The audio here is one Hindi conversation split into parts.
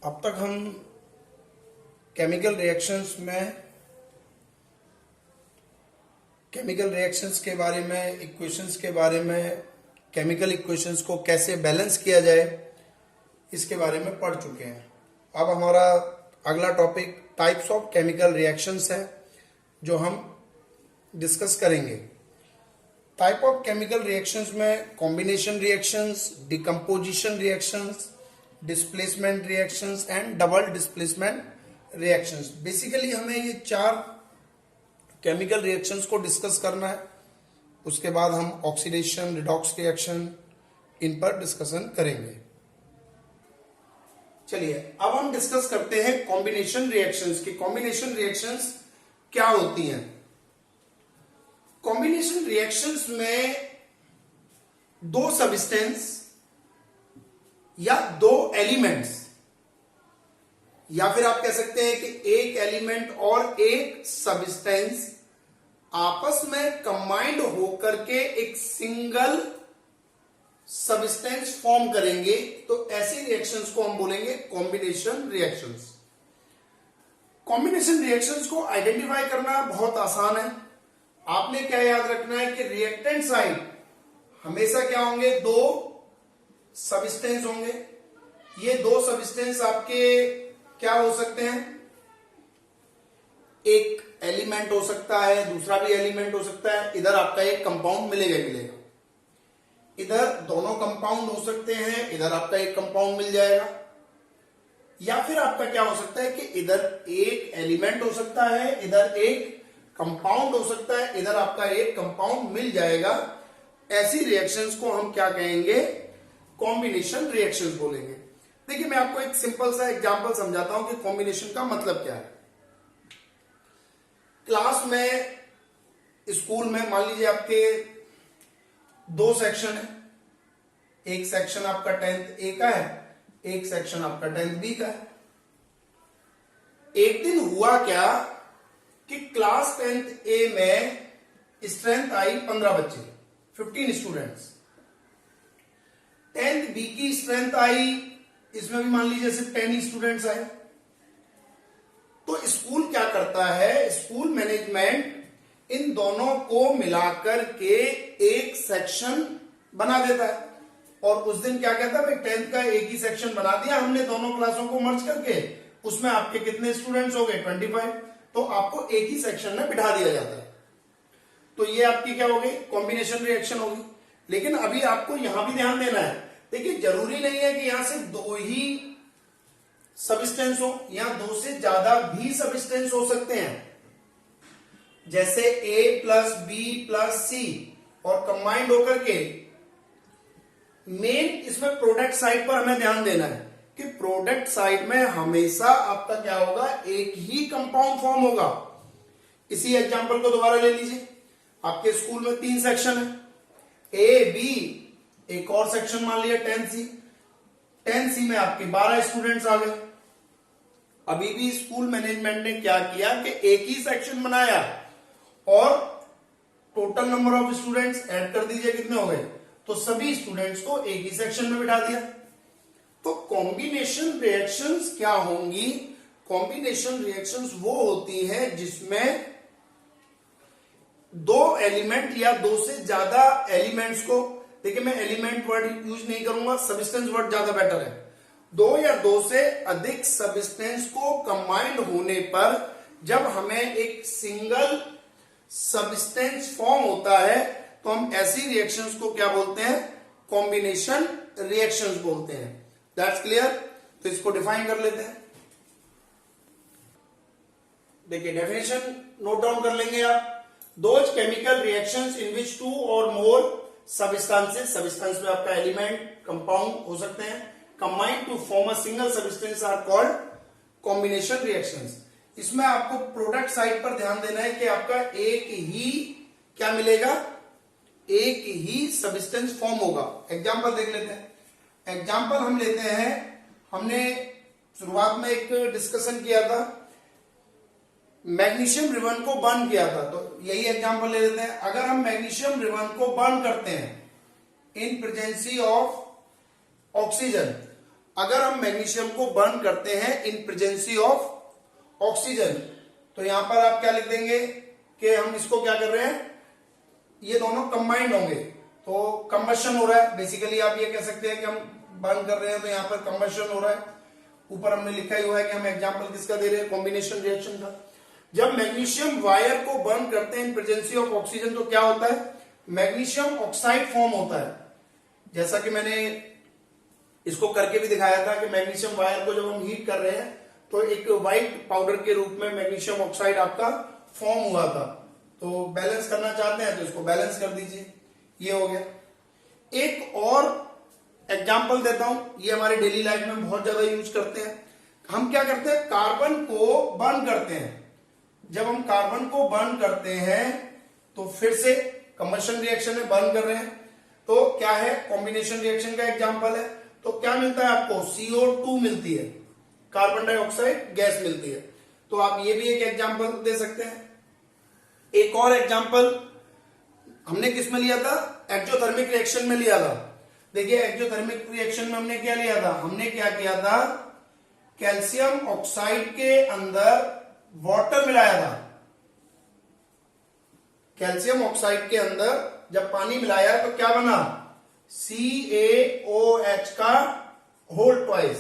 अब तक हम केमिकल रिएक्शंस के बारे में, इक्वेशंस के बारे में, केमिकल इक्वेशंस को कैसे बैलेंस किया जाए इसके बारे में पढ़ चुके हैं। अब हमारा अगला topic types of chemical reactions है जो हम डिस्कस करेंगे। टाइप ऑफ केमिकल रिएक्शंस में combination reactions, decomposition reactions, displacement reactions and double displacement reactions. Basically हमें ये 4 केमिकल रिएक्शंस को डिस्कस करना है। उसके बाद हम ऑक्सीडेशन, रिडॉक्स रिएक्शन, इन पर डिस्कशन करेंगे। चलिए अब हम डिस्कस करते हैं कॉम्बिनेशन रिएक्शंस की। कॉम्बिनेशन रिएक्शंस क्या होती हैं? कॉम्बिनेशन रिएक्शंस में 2 सब्सटेंस या 2 एलिमेंट्स, या फिर आप कह सकते हैं कि एक एलिमेंट और एक सब्सटेंस आपस में कंबाइंड होकर के एक सिंगल सब्सटेंस फॉर्म करेंगे, तो ऐसी रिएक्शंस को हम बोलेंगे कॉम्बिनेशन रिएक्शंस। कॉम्बिनेशन रिएक्शंस को आइडेंटिफाई करना बहुत आसान है। आपने क्या याद रखना है कि रिएक्टेंट साइड हमेशा क्या होंगे? 2 सब्सटेंस होंगे। ये 2 सब्सटेंस आपके क्या हो सकते हैं? एक एलिमेंट हो सकता है, दूसरा भी एलिमेंट हो सकता है। इधर आपका एक कंपाउंड मिलेगा। इधर दोनों कंपाउंड हो सकते हैं, इधर आपका एक कंपाउंड मिल जाएगा। या फिर आपका क्या हो सकता है कि इधर एक एलिमेंट हो सकता है, इधर एक कंपाउंड हो सकता है, इधर आपका एक कंपाउंड मिल जाएगा। ऐसी रिएक्शंस को हम क्या कहेंगे? कॉम्बिनेशन रिएक्शंस बोलेंगे। देखिए मैं आपको एक सिंपल सा एग्जांपल समझाता हूं कि कॉम्बिनेशन का मतलब क्या है। क्लास में, स्कूल में मान लीजिए आपके 2 सेक्शन है। एक सेक्शन आपका 10th A का है, एक सेक्शन आपका 10th B का है। एक दिन हुआ क्या कि क्लास 10th A में स्ट्रेंथ आई 15 बच्चे, 15 स्टूडेंट्स। 10th B की स्ट्रेंथ आई, इसमें भी मान लीजिए सिर्फ 10 स्टूडेंट्स आए। तो स्कूल क्या करता है? स्कूल मैनेजमेंट इन दोनों को मिलाकर के एक सेक्शन बना देता है। और उस दिन क्या कहता है? भाई 10th का एक ही सेक्शन बना दिया हमने, दोनों क्लासों को मर्ज करके। उसमें आपके कितने स्टूडेंट्स हो गए? 25। तो आपको एक ही सेक्शन में बिठा दिया जाता है। तो ये आपकी क्या होगी? कॉम्बिनेशन रिएक्शन होगी। लेकिन अभी आपको यहां भी ध्यान देना है। देखिए जरूरी नहीं है कि यहां से 2 ही सब्सटेंस हो, यहां 2 से ज्यादा भी सब्सटेंस हो सकते हैं। जैसे A plus B plus C और कंबाइंड होकर के मेन इसमें प्रोडक्ट साइड पर हमें ध्यान देना है कि प्रोडक्ट साइड में हमेशा आपका क्या होगा? एक ही कंपाउंड फॉर्म होगा। इसी एग्जांपल को दोबारा ले लीजिए। आपके स्कूल में 3 सेक्शन है, A B, एक और सेक्शन मान लिया 10C। 10C में आपके 12 स्टूडेंट्स आ गए। अभी भी स्कूल मैनेजमेंट ने क्या किया कि एक ही सेक्शन बनाया और total number of students add कर दीजिए, कितने हो गए? तो सभी स्टूडेंट्स को एक ही सेक्शन में बिठा दिया। तो कॉम्बिनेशन रिएक्शंस क्या होंगी? कॉम्बिनेशन रिएक्शंस वो होती है जिसमें 2 एलिमेंट या 2 से ज्यादा एलिमेंट्स को, देखिए मैं एलिमेंट वर्ड यूज नहीं करूंगा, सब्सटेंस वर्ड ज्यादा बेटर है। 2 या 2 से अधिक सब्सटेंस को कंबाइंड होने पर जब हमें एक सिंगल सब्सटेंस फॉर्म होता है तो हम ऐसी रिएक्शंस को क्या बोलते हैं? कॉम्बिनेशन रिएक्शंस बोलते हैं। That's clear? तो इसको डिफाइन कर लेते हैं। देखिए डेफिनेशन नोट डाउन कर लेंगे आप। दोज केमिकल रिएक्शंस इन विच 2 और मोर सब्सटेंसेस, सब्सटेंस में आपका एलिमेंट, कंपाउंड हो सकते हैं, combined to form a single substance are called combination reactions. इसमें आपको प्रोडक्ट साइड पर ध्यान देना है कि आपका एक ही क्या मिलेगा? एक ही सब्सटेंस फॉर्म होगा। एग्जांपल देख लेते हैं। एग्जांपल हम लेते हैं, हमने शुरुआत में एक डिस्कशन किया था, मैग्नीशियम रिबन को बर्न किया था। तो यही एग्जांपल ले लेते हैं। अगर हम मैग्नीशियम रिबन को बर्न करते हैं इन प्रेजेंसी ऑफ ऑक्सीजन, अगर हम मैग्नीशियम को बर्न करते हैं इन प्रेजेंसी ऑफ ऑक्सीजन, तो यहां पर आप क्या लिख देंगे कि हम इसको क्या कर रहे हैं, ये दोनों कंबाइंड होंगे, तो कंबशन हो रहा है। बेसिकली आप ये कह सकते हैं कि हम बर्न कर रहे हैं, तो यहां पर कंबशन हो रहा है। ऊपर हमने लिखा ही हुआ है कि हम एग्जांपल किसका दे रहे हैं, कॉम्बिनेशन रिएक्शन का। जब मैग्नीशियम वायर को बर्न करते हैं इन प्रेजेंसी ऑफ ऑक्सीजन, तो क्या होता है, मैग्नीशियम ऑक्साइड फॉर्म होता है। जैसा कि मैंने इसको करके भी दिखाया था कि मैग्नीशियम वायर को जब हम हीट कर रहे हैं तो एक व्हाइट पाउडर के रूप में मैग्नीशियम ऑक्साइड आपका फॉर्म हुआ था। तो बैलेंस करना चाहते हैं तो इसको बैलेंस कर दीजिए, ये हो गया। एक और एग्जाम्पल देता हूं, ये हमारे डेली लाइफ में बहुत ज्यादा यूज करते हैं। हम क्या करते हैं, कार्बन को बर्न करते हैं। जब हम कार्बन को बर्न करते हैं तो फिर से कंबशन रिएक्शन में बर्न कर रहे हैं, तो क्या है, कॉम्बिनेशन रिएक्शन का एग्जाम्पल है। तो क्या मिलता है आपको, CO2 मिलती है, कार्बन डाइऑक्साइड गैस मिलती है। तो आप ये भी एक एग्जाम्पल दे सकते हैं। एक और एग्जाम्पल हमने किस में लिया था, एक्सोथर्मिक रिएक्शन में लिया था। देखिए एक्सोथर्मिक रिएक्शन में हमने क्या लिया था, हमने क्या किया था, कैल्शियम ऑक्साइड के अंदर वाटर मिलाया था। कैल्शियम ऑक्साइड के अंदर जब पानी मिलाया तो क्या बना, CaOH का होल ट्वाइस।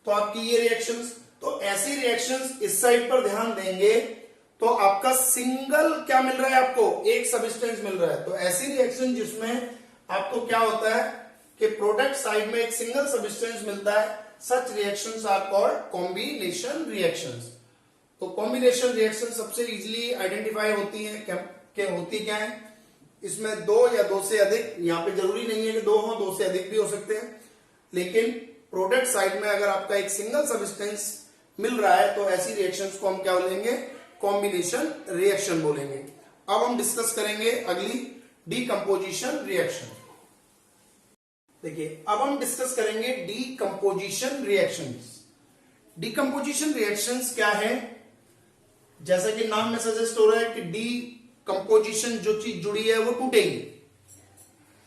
तो आपकी ये रिएक्शंस, तो ऐसी रिएक्शंस इस साइड पर ध्यान देंगे तो आपका सिंगल क्या मिल रहा है, आपको एक सब्सटेंस मिल रहा है। तो ऐसी रिएक्शन जिसमें आपको क्या होता है कि प्रोडक्ट साइड में एक सिंगल सब्सटेंस मिलता है, such reactions are called combination reactions. तो कॉम्बिनेशन रिएक्शन सबसे इजीली आइडेंटिफाई होती है, क्या होती क्या है, इसमें दो या दो से अधिक, यहां पे जरूरी नहीं है कि दो हो, दो से अधिक भी हो सकते हैं, लेकिन प्रोडक्ट साइड में अगर आपका एक सिंगल सब्सटेंस मिल रहा है तो ऐसी रिएक्शंस को हम क्या बोलेंगे, कॉम्बिनेशन रिएक्शन बोलेंगे। अब हम डिस्कस करेंगे अगली डीकंपोजिशन रिएक्शन। देखिए अब हम डिस्कस करेंगे डीकंपोजिशन रिएक्शंस। डीकंपोजिशन रिएक्शंस क्या है, जैसा कि नाम में सजेस्ट हो रहा है कि डीकंपोजिशन, जो चीज जुड़ी है वो टूटेगी।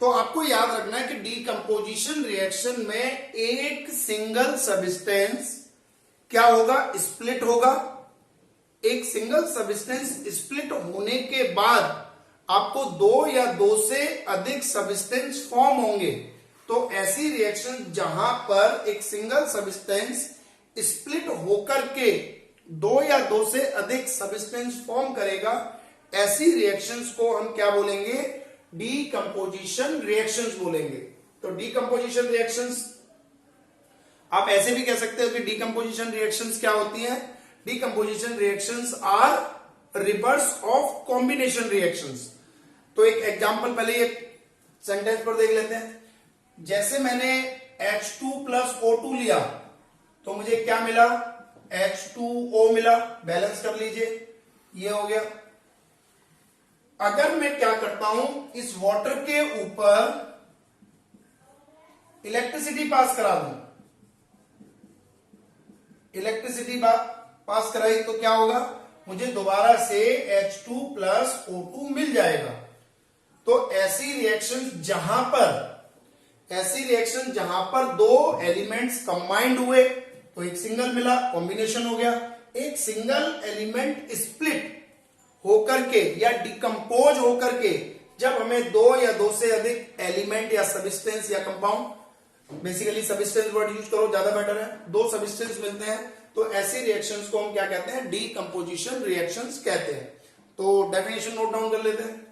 तो आपको याद रखना है कि डीकंपोजिशन रिएक्शन में एक सिंगल सब्सटेंस क्या होगा, स्प्लिट होगा। एक सिंगल सब्सटेंस स्प्लिट होने के बाद आपको दो या दो से अधिक सब्सटेंस फॉर्म होंगे। तो ऐसी रिएक्शन जहां पर एक सिंगल सब्सटेंस स्प्लिट होकर के दो या दो से अधिक सब्सटेंस फॉर्म करेगा, ऐसी रिएक्शंस को हम क्या बोलेंगे, डीकंपोजिशन रिएक्शंस बोलेंगे। तो डीकंपोजिशन रिएक्शंस आप ऐसे भी कह सकते हो कि डीकंपोजिशन रिएक्शंस क्या होती हैं, decomposition reactions are reverse of combination reactions. तो एक एग्जांपल पहले एक सेंटेंस पर देख लेते हैं। जैसे मैंने H2 प्लस O2 लिया तो मुझे क्या मिला, H2O मिला, बैलेंस कर लीजिए, ये हो गया। अगर मैं क्या करता हूं, इस वाटर के ऊपर इलेक्ट्रिसिटी पास करा दूं, इलेक्ट्रिसिटी पास कराई तो क्या होगा, मुझे दोबारा से H2 प्लस O2 मिल जाएगा। तो ऐसी रिएक्शन जहां पर दो एलिमेंट्स कंबाइंड हुए तो एक सिंगल मिला, कॉम्बिनेशन हो गया। एक सिंगल एलिमेंट स्प्लिट होकर के या डिकम्पोज होकर के जब हमें दो या दो से अधिक एलिमेंट या सब्सटेंस या compound, basically substance word use करो ज्यादा बेटर है, दो सब्सटेंस मिलते हैं तो ऐसी रिएक्शंस को हम क्या कहते हैं, डीकंपोजिशन रिएक्शंस कहते हैं। तो डेफिनेशन नोट डाउन कर लेते हैं,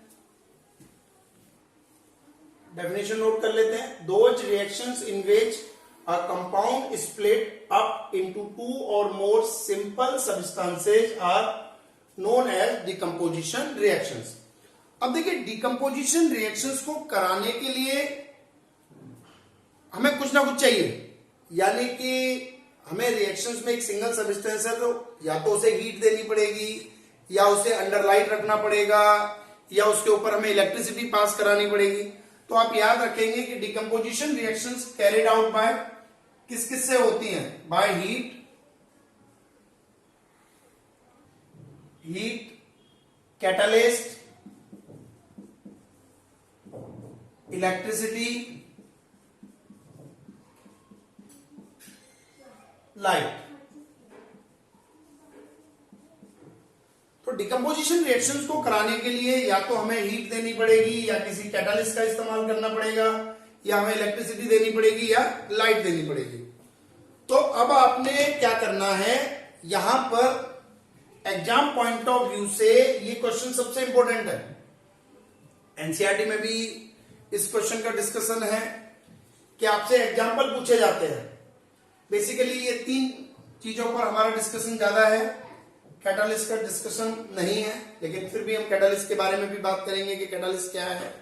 डेफिनेशन नोट कर लेते हैं। Those reactions in which a compound split up into two or more simple substances are known as decomposition reactions। अब देखिए डिकम्पोजिशन रिएक्शंस को कराने के लिए हमें कुछ ना कुछ चाहिए, यानी कि हमें रिएक्शंस में एक सिंगल सब्सटेंस है तो या तो उसे हीट देनी पड़ेगी, या उसे अंडर लाइट रखना पड़ेगा, या उसके ऊपर हमें इलेक्ट्रिसिटी पास करानी पड़ेगी। तो आप याद रखेंगे कि decomposition reactions carried out by किस किस से होती हैं, by heat, catalyst, electricity light. तो डिकम्पोजिशन रिएक्शंस को कराने के लिए या तो हमें हीट देनी पड़ेगी, या किसी कैटालिस्ट का इस्तेमाल करना पड़ेगा, या हमें इलेक्ट्रिसिटी देनी पड़ेगी, या लाइट देनी पड़ेगी। तो अब आपने क्या करना है, यहां पर एग्जाम पॉइंट ऑफ व्यू से ये क्वेश्चन सबसे इंपॉर्टेंट है। एनसीईआरटी में भी इस क्वेश्चन का डिस्कशन है कि आपसे एग्जाम्पल पूछे जाते हैं। बेसिकली ये 3 चीजों पर हमारा डिस्कशन ज्यादा है, कैटालिस्ट का डिस्कशन नहीं है, लेकिन फिर भी हम कैटालिस्ट के बारे में भी बात करेंगे कि कैटालिस्ट क्या है।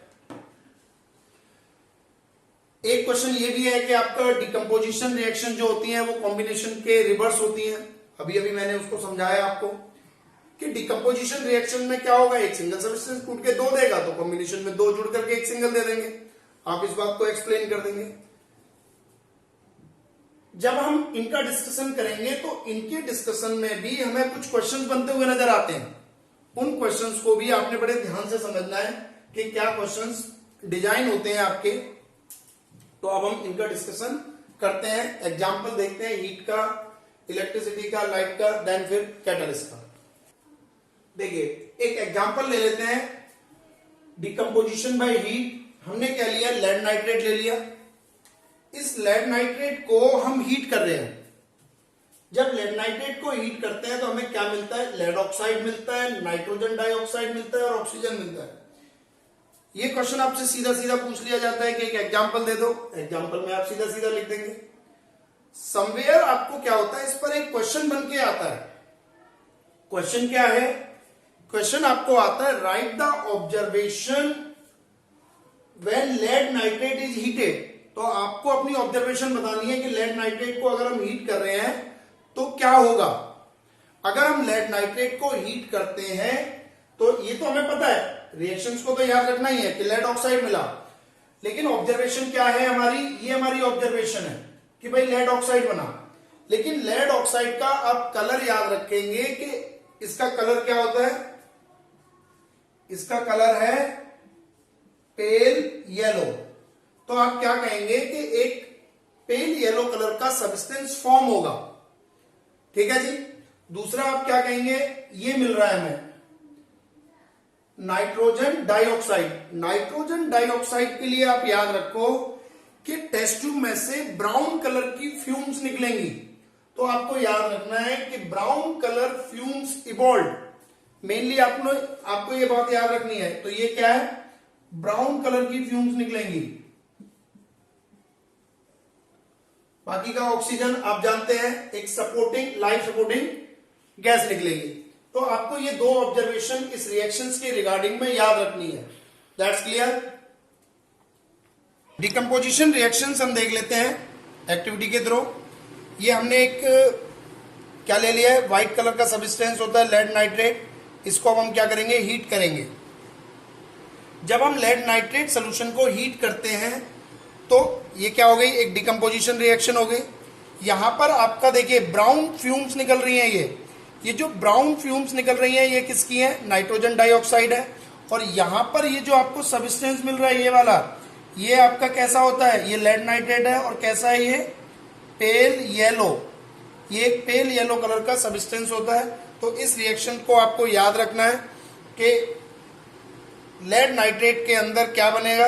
एक क्वेश्चन ये भी है कि आपका डिकम्पोजिशन रिएक्शन जो होती है वो कॉम्बिनेशन के रिवर्स होती है। अभी अभी मैंने उसको समझाया आपको कि डिकम्पोजिशन रिएक्शन में क्या होगा, एक सिंगल सब्सटेंस टूट के 2 देगा, तो कॉम्बिनेशन में 2 जुड़ करके एक सिंगल दे देंगे। आप इस बात को एक्सप्लेन कर देंगे। जब हम इनका डिस्कशन करेंगे तो इनके डिस्कशन में भी हमें कुछ क्वेश्चंस बनते हुए नजर आते हैं। उन क्वेश्चंस को भी आपने बड़े ध्यान से समझना है कि क्या क्वेश्चंस डिजाइन होते हैं आपके। तो अब हम इनका डिस्कशन करते हैं, एग्जाम्पल देखते हैं हीट का, इलेक्ट्रिसिटी का, लाइट का, देन फिर कैटालिस्ट का। देखिए एक एग्जाम्पल ले लेते हैं, डिकम्पोजिशन बाय हीट। हमने क्या लिया, लेड नाइट्रेट ले लिया। इस लेड नाइट्रेट को हम हीट कर रहे हैं। जब लेड नाइट्रेट को हीट करते हैं तो हमें क्या मिलता है, लेड ऑक्साइड मिलता है, नाइट्रोजन डाइऑक्साइड मिलता है और ऑक्सीजन मिलता है। ये क्वेश्चन आपसे सीधा सीधा पूछ लिया जाता है कि एक एग्जाम्पल दे दो, एग्जाम्पल में आप सीधा सीधा लिख देंगे। समवेयर आपको क्या होता है, इस पर एक क्वेश्चन बन के आता है। क्वेश्चन क्या है, क्वेश्चन आपको आता है write the observation when lead nitrate is heated. तो आपको अपनी ऑब्जर्वेशन बतानी है कि लेड नाइट्रेट को अगर हम हीट कर रहे हैं तो क्या होगा। अगर हम लेड नाइट्रेट को हीट करते हैं तो ये तो हमें पता है, रिएक्शंस को तो याद रखना ही है कि लेड ऑक्साइड मिला, लेकिन ऑब्जर्वेशन क्या है हमारी, ये हमारी ऑब्जर्वेशन है कि भाई लेड ऑक्साइड बना। लेकिन लेड ऑक्साइड का आप कलर याद रखेंगे कि इसका कलर क्या होता है, इसका कलर है पेल येलो। तो आप क्या कहेंगे कि एक पेल येलो कलर का सब्सटेंस फॉर्म होगा, ठीक है जी। दूसरा आप क्या कहेंगे, ये मिल रहा है हमें नाइट्रोजन डाइऑक्साइड। नाइट्रोजन डाइऑक्साइड के लिए आप याद रखो कि टेस्ट ट्यूब में से ब्राउन कलर की फ्यूम्स निकलेंगी। तो आपको याद रखना है कि brown colour fumes evolve, mainly आपको ये बात याद रखनी है। तो ये क्या है, ब्राउन कलर की फ्यूम्स निकलेंगी। बाकी का ऑक्सीजन आप जानते हैं, एक सपोर्टिंग, लाइफ सपोर्टिंग गैस निकलेगी। तो आपको ये 2 ऑब्जर्वेशन इस रिएक्शंस के रिगार्डिंग में याद रखनी है। That's clear. डिकम्पोजिशन रिएक्शंस हम देख लेते हैं एक्टिविटी के थ्रू। ये हमने एक क्या ले लिया है, व्हाइट कलर का सब्सटेंस होता है लेड नाइट्रेट। इसको अब हम क्या करेंगे, हीट करेंगे। जब हम लेड नाइट्रेट सोल्यूशन को हीट करते हैं तो ये क्या हो गई, एक डिकम्पोजिशन रिएक्शन हो गई। यहां पर आपका देखिए ब्राउन फ्यूम्स निकल रही हैं। ये जो ब्राउन फ्यूम्स निकल रही हैं ये किसकी है, नाइट्रोजन डाइऑक्साइड है। और यहां पर ये जो आपको सब्सटेंस मिल रहा है ये वाला, ये आपका कैसा होता है, ये लेड नाइट्रेट है। और कैसा है ये, पेल येलो। ये एक पेल येलो कलर का सब्सटेंस होता है। तो इस रिएक्शन को आपको याद रखना है कि लेड नाइट्रेट के अंदर क्या बनेगा।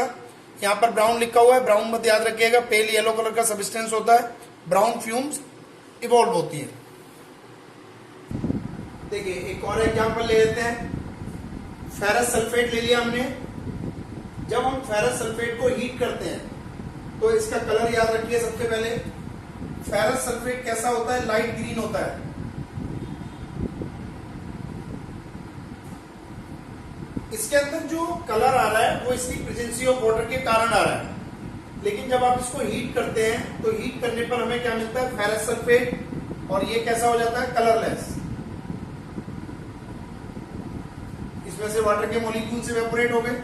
यहां पर ब्राउन लिखा हुआ है, ब्राउन मत याद रखिएगा, पेल येलो कलर का सब्सटेंस होता है, ब्राउन फ्यूम्स इवॉल्व होती है। देखिए एक और एग्जांपल ले लेते हैं, फेरस सल्फेट ले लिया हमने। जब हम फेरस सल्फेट को हीट करते हैं तो इसका कलर याद रखिए। सबसे पहले फेरस सल्फेट कैसा होता है, लाइट ग्रीन होता है। इसके अंदर जो कलर आ रहा है वो इसकी प्रेजेंसी ऑफ वाटर के कारण आ रहा है। लेकिन जब आप इसको हीट करते हैं तो हीट करने पर हमें क्या मिलता है, फेरस सल्फेट। और ये कैसा हो जाता है, कलरलेस। इसमें से वाटर के मॉलिक्यूल्स इवेपोरेट हो गए।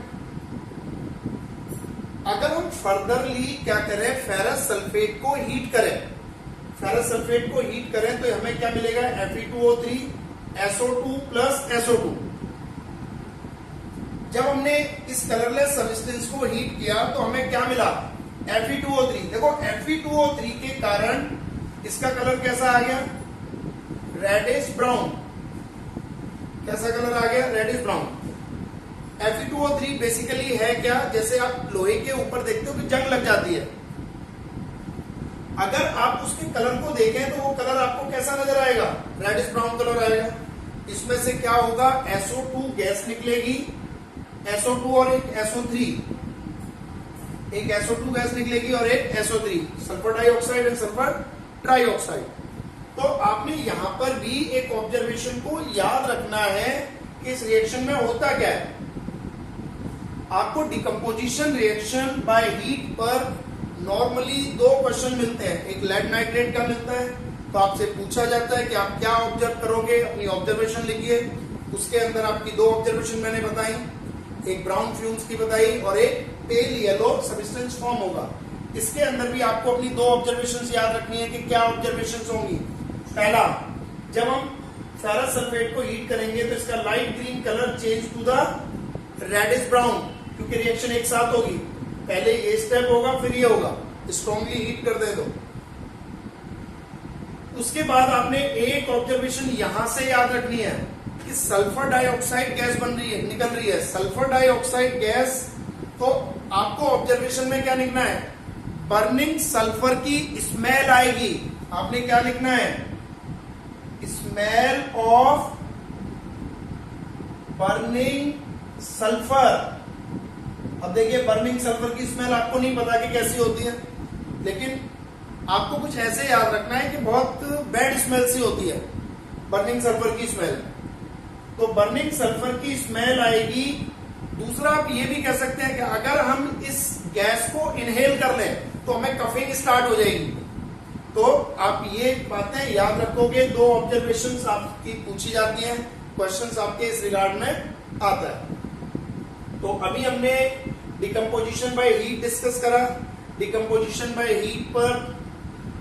अगर हम फर्दरली क्या करें, फेरस सल्फेट को हीट करें, फेरस सल्फेट को हीट करें तो हमें क्या मिलेगा, Fe2O3 SO2 प्लस SO2। जब हमने इस कलरलेस सब्सटेंस को हीट किया तो हमें क्या मिला, Fe2O3। देखो Fe2O3 के कारण इसका कलर कैसा आ गया, रेडिश ब्राउन। कैसा कलर आ गया, रेडिश ब्राउन। Fe2O3 बेसिकली है क्या, जैसे आप लोहे के ऊपर देखते हो कि जंग लग जाती है, अगर आप उसके कलर को देखें तो वो कलर आपको कैसा नजर आएगा, रेडिश ब्राउन कलर आएगा। इसमें से क्या होगा, SO2 गैस निकलेगी, SO2 और एक SO3, एक SO2 गैस निकलेगी और एक SO3, sulphur dioxide and sulphur trioxide. तो आपने यहां पर भी एक ऑब्जर्वेशन को याद रखना है कि इस रिएक्शन में होता क्या है। आपको डिकम्पोजिशन रिएक्शन बाय हीट पर नॉर्मली दो क्वेश्चन मिलते हैं, एक लेड नाइट्रेट का मिलता है, तो आपसे पूछा जाता है कि आप क्या ऑब्जर्व करोगे, अपनी ऑब्जर्वेशन लिखिए। उसके अंदर आपकी दो ऑब्जर्वेशन मैंने बताई, एक ब्राउन फ्यूम्स की बताई और एक पेल येलो सब्सटेंस फॉर्म होगा। इसके अंदर भी आपको अपनी दो ऑब्जर्वेशन याद रखनी है कि क्या ऑब्जर्वेशन होंगी। पहला, जब हम फेरस सल्फेट को हीट करेंगे तो इसका light green colour change to the reddish brown, क्योंकि रिएक्शन एक साथ होगी, पहले ये स्टेप होगा फिर ये होगा, स्ट्रॉन्गली हीट कर दे दो। उसके बाद आपने एक ऑब्जर्वेशन यहां से याद रखनी है कि सल्फर डाइऑक्साइड गैस बन रही है, निकल रही है, सल्फर डाइऑक्साइड गैस। तो आपको ऑब्जर्वेशन में क्या लिखना है, बर्निंग सल्फर की स्मेल आएगी। आपने क्या लिखना है, स्मेल ऑफ बर्निंग सल्फर। अब देखिए, बर्निंग सल्फर की स्मेल आपको नहीं पता कि कैसी होती है, लेकिन आपको कुछ ऐसे याद रखना है कि बहुत बैड स्मेल सी होती है बर्निंग सल्फर की स्मेल। तो बर्निंग सल्फर की स्मेल आएगी। दूसरा, आप ये भी कह सकते हैं कि अगर हम इस गैस को इनहेल कर लें तो हमें कफिंग स्टार्ट हो जाएगी। तो आप ये बातें याद रखोगे, दो ऑब्जर्वेशंस आपकी पूछी जाती हैं, क्वेश्चंस आपके इस रिगार्ड में आता है। तो अभी हमने डिकम्पोजिशन बाय हीट डिस्कस करा। डिकम्पोजिशन बाय हीट पर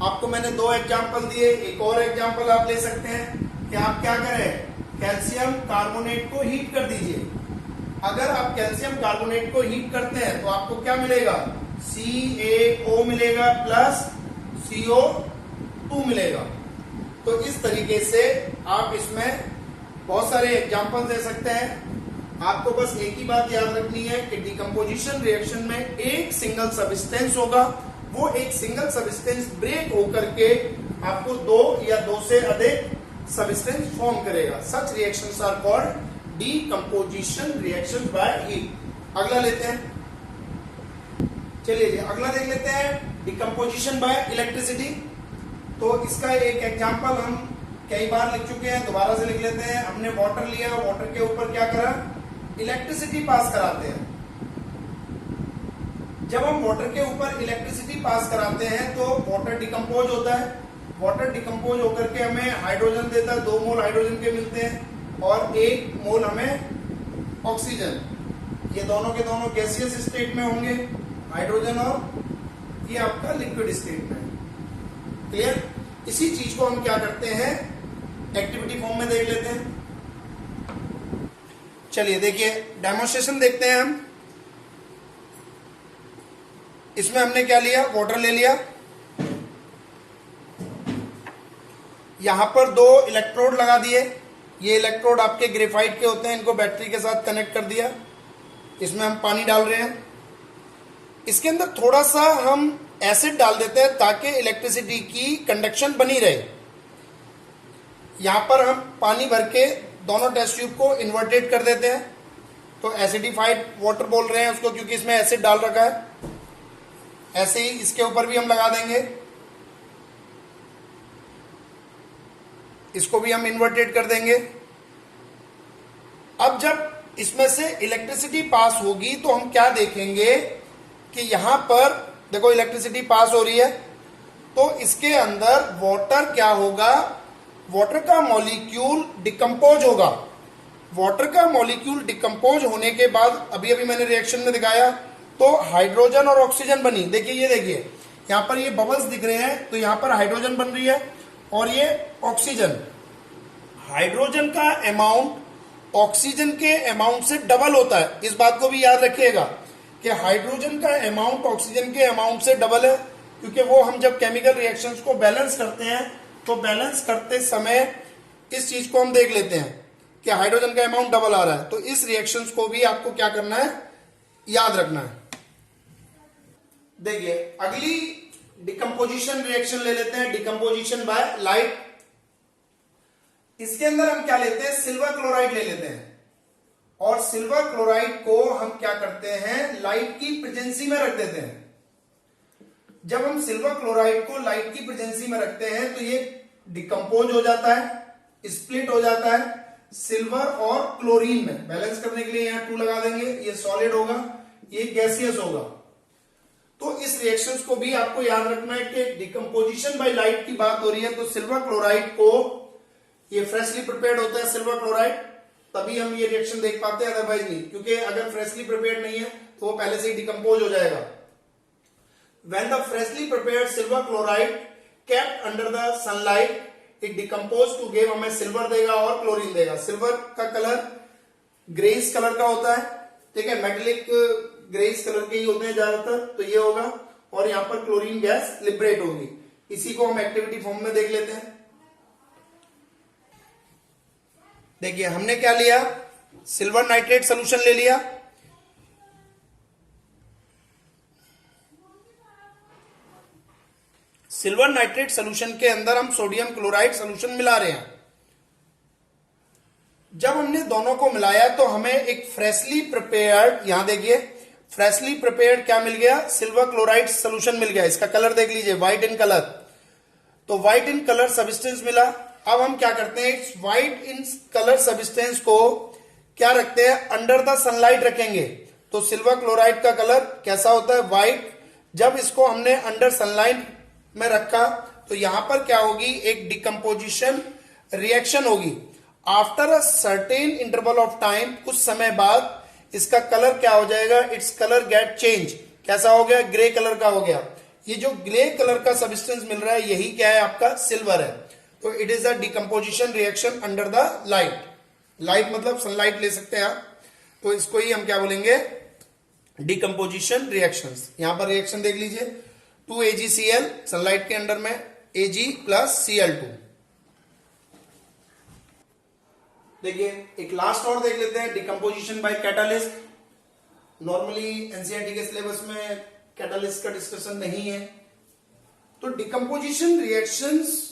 आपको मैंने दो एग्जांपल दिए, एक और एग्जांपल आप ले सकते हैं कि आप क्या करें, कैल्शियम कार्बोनेट को हीट कर दीजिए। अगर आप कैल्शियम कार्बोनेट को हीट करते हैं तो आपको क्या मिलेगा, CaO मिलेगा प्लस CO2 मिलेगा। तो इस तरीके से आप इसमें बहुत सारे एग्जांपल दे सकते हैं। आपको बस एक ही बात याद रखनी है कि डिकम्पोजिशन रिएक्शन में एक सिंगल सब्सटेंस होगा, वो एक सिंगल सब्सटेंस ब्रेक होकर के आपको दो या दो से अधिक सब्सटेंस फॉर्म करेगा। Such reactions are called decomposition reaction by heat. अगला लेते हैं, चलिए जी अगला देख लेते हैं, डिकम्पोजिशन बाय इलेक्ट्रिसिटी। तो इसका एक एग्जांपल हम कई बार लिख चुके हैं, दोबारा से लिख लेते हैं। हमने वाटर लिया, वाटर के ऊपर क्या करा, इलेक्ट्रिसिटी पास कराते हैं। जब हम वाटर के ऊपर इलेक्ट्रिसिटी पास कराते हैं तो वाटर डिकम्पोज होता है। वाटर डिकम्पोज होकर के हमें हाइड्रोजन देता है, 2 मोल हाइड्रोजन के मिलते हैं और 1 मोल हमें ऑक्सीजन। ये दोनों के दोनों गैसियस स्टेट में होंगे, हाइड्रोजन और ये आपका लिक्विड स्टेट में। क्लियर? इसी चीज को हम क्या करते हैं, एक्टिविटी फॉर्म में देख लेते हैं। चलिए देखिए, डेमोन्स्ट्रेशन देखते हैं हम। इसमें हमने क्या लिया, वाटर ले लिया। यहां पर 2 इलेक्ट्रोड लगा दिए। ये इलेक्ट्रोड आपके ग्रेफाइट के होते हैं, इनको बैटरी के साथ कनेक्ट कर दिया। इसमें हम पानी डाल रहे हैं। इसके अंदर थोड़ा सा हम एसिड डाल देते हैं ताकि इलेक्ट्रिसिटी की कंडक्शन बनी रहे। यहां पर हम पानी भर के दोनों टेस्ट ट्यूब को इन्वर्टेड कर देते हैं। तो एसिडिफाइड वाटर बोल रहे हैं उसको, क्योंकि इसमें एसिड डाल रखा है। ऐसे ही इसके ऊपर भी हम लगा देंगे, इसको भी हम इन्वर्टेड कर देंगे। अब जब इसमें से इलेक्ट्रिसिटी पास होगी तो हम क्या देखेंगे कि यहां पर देखो इलेक्ट्रिसिटी पास हो रही है, तो इसके अंदर वाटर क्या होगा, वाटर का मॉलिक्यूल डिकम्पोज होगा। वाटर का मॉलिक्यूल डिकम्पोज होने के बाद अभी अभी मैंने रिएक्शन में दिखाया, तो हाइड्रोजन और ऑक्सीजन बनी। देखिए ये देखिए यहां पर ये बबल्स दिख रहे हैं, तो यहां पर हाइड्रोजन बन रही है और ये ऑक्सीजन। हाइड्रोजन का अमाउंट ऑक्सीजन के अमाउंट से डबल होता है। इस बात को भी याद रखिएगा कि हाइड्रोजन का अमाउंट ऑक्सीजन के अमाउंट से डबल है। क्योंकि वो हम जब केमिकल रिएक्शंस को बैलेंस करते हैं तो बैलेंस करते समय इस चीज को हम देख लेते हैं कि हाइड्रोजन का अमाउंट डबल आ रहा है, तो इस रिएक्शंस को भी आपको क्या करना है, याद रखना है। देखिए अगली डिकम्पोजिशन रिएक्शन ले लेते हैं, डिकम्पोजिशन बाय लाइट। इसके अंदर हम क्या लेते हैं, सिल्वर क्लोराइड ले लेते हैं, और सिल्वर क्लोराइड को हम क्या करते हैं, लाइट की प्रेजेंसी में रख देते हैं। जब हम सिल्वर क्लोराइड को लाइट की प्रेजेंसी में रखते हैं तो ये डिकम्पोज हो जाता है, स्प्लिट हो जाता है सिल्वर और क्लोरीन में। बैलेंस करने के लिए यहां 2 लगा देंगे, ये सॉलिड होगा, ये गैसियस होगा। तो इस रिएक्शंस को भी आपको याद रखना है कि डिकम्पोजिशन बाय लाइट की बात हो रही है, तो सिल्वर क्लोराइड को, ये फ्रेशली प्रिपेयर्ड होता है सिल्वर क्लोराइड, तभी हम ये रिएक्शन देख पाते हैं, अदरवाइज नहीं, क्योंकि अगर फ्रेशली प्रिपेयर्ड नहीं है तो वो पहले से ही डिकम्पोज हो जाएगा। When the freshly prepared silver chloride kept under the sunlight, it decomposed to give हमें सिल्वर देगा और क्लोरीन देगा। सिल्वर का कलर ग्रेइश कलर का होता है, ठीक है, मेटेलिक ग्रेइश कलर के ही होते हैं ज्यादातर, तो ये होगा, और यहां पर क्लोरीन गैस लिबरेट होगी। इसी को हम एक्टिविटी फॉर्म में देख लेते हैं। देखिए हमने क्या लिया, सिल्वर नाइट्रेट सोल्यूशन ले लिया, सिल्वर नाइट्रेट सोल्यूशन के अंदर हम सोडियम क्लोराइड सोल्यूशन मिला रहे हैं। जब हमने दोनों को मिलाया तो हमें एक फ्रेशली प्रिपेयर्ड, यहां देखिए फ्रेशली प्रिपेयर्ड क्या मिल गया, सिल्वर क्लोराइड सोल्यूशन मिल गया। इसका कलर देख लीजिए, व्हाइट इन कलर, तो व्हाइट इन कलर सब्सटेंस मिला। अब हम क्या करते हैं, इस व्हाइट इन कलर सब्सटेंस को क्या रखते हैं, अंडर द सनलाइट रखेंगे। तो सिल्वर क्लोराइड का कलर कैसा होता है, व्हाइट। जब इसको हमने अंडर सनलाइट में रखा तो यहां पर क्या होगी, एक डिकम्पोजिशन रिएक्शन होगी। After a certain interval of time, कुछ समय बाद इसका कलर क्या हो जाएगा, इट्स कलर गेट चेंज, कैसा हो गया, ग्रे कलर का हो गया। ये जो ग्रे कलर का सब्सटेंस मिल रहा है यही क्या है, आपका सिल्वर है। तो it is a decomposition reaction under the light. Light मतलब सनलाइट ले सकते हैं आप, तो इसको ही हम क्या बोलेंगे, डिकम्पोजिशन रिएक्शंस। यहां पर रिएक्शन देख लीजिए, 2AgCl सनलाइट के अंडर में Ag प्लस Cl2। देखिए एक लास्ट और देख लेते हैं, decomposition by catalyst. Normally NCERT के सिलेबस में कैटालिस्ट का डिस्कशन नहीं है, तो डिकम्पोजिशन रिएक्शंस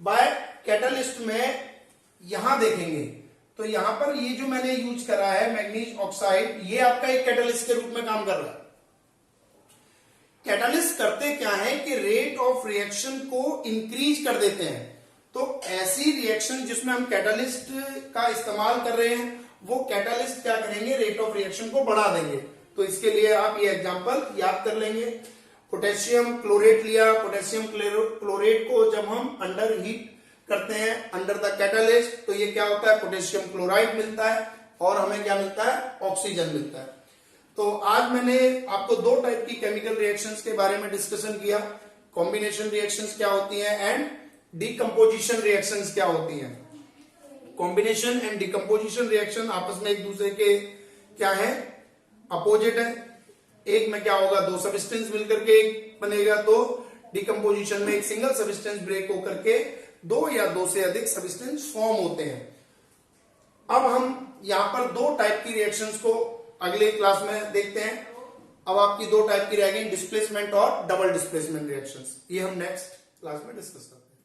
बाय कैटालिस्ट में यहां देखेंगे तो यहां पर ये जो मैंने यूज करा है मैग्नीज ऑक्साइड, ये आपका एक कैटालिस्ट के रूप में काम कर रहा है। कैटालिस्ट करते क्या है कि रेट ऑफ रिएक्शन को इंक्रीज कर देते हैं। तो ऐसी रिएक्शन जिसमें हम कैटालिस्ट का इस्तेमाल कर रहे हैं, वो कैटालिस्ट क्या करेंगे, रेट ऑफ रिएक्शन को बढ़ा देंगे। तो इसके लिए आप ये एग्जांपल याद कर लेंगे। पोटेशियम क्लोरेट लिया, पोटेशियम क्लोरेट को जब हम अंडर हीट करते हैं अंडर द कैटालिस्ट, तो ये क्या होता है, पोटेशियम क्लोराइड मिलता है और हमें क्या मिलता है, ऑक्सीजन मिलता है। तो आज मैंने आपको 2 टाइप की केमिकल रिएक्शंस के बारे में डिस्कशन किया, कॉम्बिनेशन रिएक्शंस क्या होती हैं एंड डिकम्पोजिशन रिएक्शंस क्या होती हैं। कॉम्बिनेशन एंड डिकम्पोजिशन रिएक्शन आपस में एक दूसरे के क्या है, अपोजिट है। एक में क्या होगा, 2 सब्सटेंस मिलकर के एक बनेगा, तो डिकम्पोजिशन में एक सिंगल सब्सटेंस ब्रेक होकर के 2 या 2 से अधिक सब्सटेंस फॉर्म होते हैं। अब हम यहां पर 2 टाइप की रिएक्शंस को अगले क्लास में देखते हैं। अब आपकी 2 टाइप की रह गई, डिस्प्लेसमेंट और डबल डिस्प्लेसमेंट रिएक्शंस। ये हम नेक्स्ट क्लास में डिस्कस करते हैं।